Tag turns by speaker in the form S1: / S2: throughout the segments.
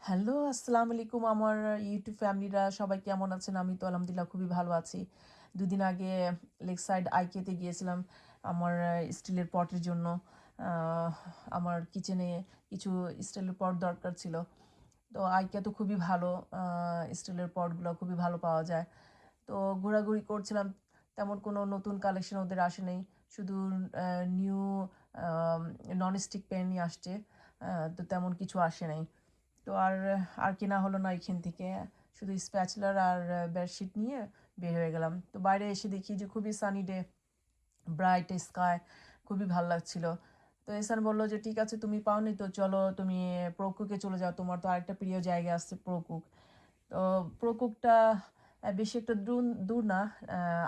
S1: Hello, আসসালামু আলাইকুম আমার ইউটিউব ফ্যামিলিরা সবাই কেমন আছেন? আমি তো আলহামদুলিল্লাহ খুবই ভালো আছি। ২ দিন আগে লেকসাইড আইকেতে গিয়েছিলাম আমার স্টিলের পটের জন্য। আ আমার কিচেনে কিছু স্টিলের পট দরকার ছিল। তো আইকিয়া তো খুবই ভালো। আ স্টিলের পটগুলো খুবই ভালো পাওয়া যায়। তো ঘোরাঘুরি করছিলাম। তেমন কোনো নতুন কালেকশন ওদের আসে নাই। শুধু আ নিউ আম ননস্টিক প্যানই আসছে। তো তেমন কিছু আসে নাই। তো আর কেনা হলো না এখান থেকে। শুধু স্প্যাচুলার আর বেডশিট নিয়ে বের হয়ে গেলাম। তো বাইরে এসে দেখি যে খুবই সানি ডে, ব্রাইট স্কাই, খুবই ভাল লাগছিল। তো এহসান বলল যে, "ঠিক আছে তুমি পাওনি তো চলো তুমি প্রকুকে চলে যাও। তোমার তো আরেকটা প্রিয় জায়গা আছে প্রকুক।" তো প্রকুকটা বেশি একটা দূর না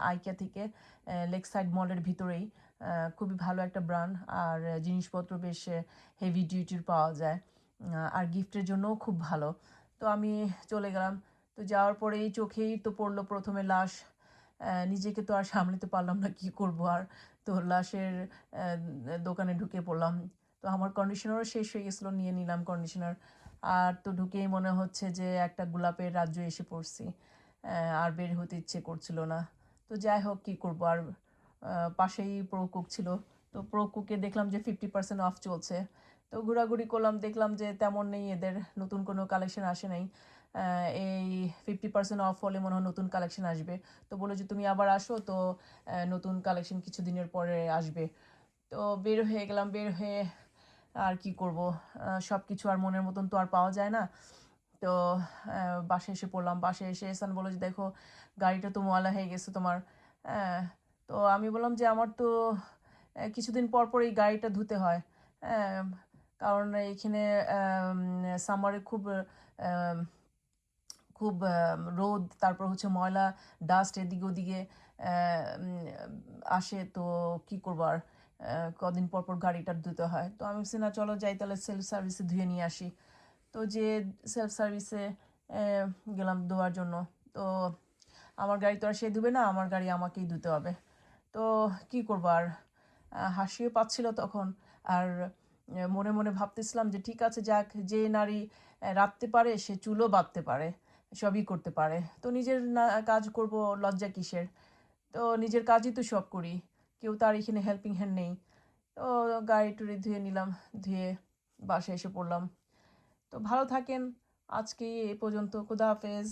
S1: আইকিয়া থেকে। লেকসাইড মলের ভিতরেই। খুবই ভালো একটা ব্র্যান্ড আর জিনিসপত্র বেশ হেভি ডিউটির পাওয়া যায়। আর গিফটের জন্যও খুব ভালো। তো আমি চলে গেলাম। তো যাওয়ার পরেই চোখেই তো পড়ল ১ম এ লাশ। নিজেকে তো আর সামলাতে পারলাম না, কি করব আর? তো লাশের দোকানে ঢুকে পড়লাম। তো আমার কন্ডিশনারও শেষ হয়ে গেছিল, নিয়ে নিলাম কন্ডিশনার। আর তো ঢুকেই মনে হচ্ছে যে একটা গোলাপের রাজ্যে এসে পড়ছি। আর বের হতে ইচ্ছে করছিল না। তো যাই হোক কি করব আর? পাশেই প্রো কুক ছিল। তো প্রো কুকে দেখলাম যে 50% অফ চলছে। তো ঘোরাঘুরি করলাম, দেখলাম যে তেমন নেই, এদের নতুন কোনো কালেকশন আসে নাই। এই 50% অফ হলে মনে হয় নতুন কালেকশন আসবে। তো বলল যে, "তুমি আবার আসো, তো নতুন কালেকশন কিছুদিনের পরে আসবে।" তো বের হয়ে গেলাম। বের হয়ে আর কি করব? সবকিছু আর মনের মতন তো আর পাওয়া যায় না। তো বাসায় এসে পড়লাম। বাসায় এসে এহসান বলল যে, "দেখো গাড়িটা তো ময়লা হয়ে গেছে তোমার।" হ্যাঁ? তো আমি বললাম যে, "আমার তো কিছুদিন পর, পর এই গাড়িটা ধুতে হয়।" হ্যাঁ? কারণ এইখানে আম সামারে আম খুব রোদ, তারপর হচ্ছে ময়লা, ডাস্ট এদিকে ওদিকে অ্যা উম আসে। তো কি করব আর? কদিন পর, পর গাড়িটা ধুতে হয়। তো আমি বলছি, "না চলো যাই তাহলে সেলফ সার্ভিসে ধুয়ে নিয়ে আসি।" তো যেয়ে সেলফ সার্ভিসে গেলাম ধোয়ার জন্য। তো আমার গাড়ি তো আর সে ধুবে না, আমার গাড়ি আমাকেই ধুতে হবে। তো কি করব আর? হাসিও পাচ্ছিল তখন। আর মনে, মনে ভাবতেছিলাম যে ঠিক আছে যাক, যে নারী রাঁধতে পারে সে চুলও বাঁধতে পারে। সবই করতে পারে। তো নিজের না কাজ করব, লজ্জা কিসের? তো নিজের কাজই তো সব করি। কেউ তো আর এখানে হেল্পিং হ্যান্ড নেই। তো গাড়ি-টাড়ি ধুয়ে নিলাম। ধুয়ে বাসায় এসে পড়লাম। তো ভালো থাকেন। আজকে এই পর্যন্ত। খোদা হাফেজ।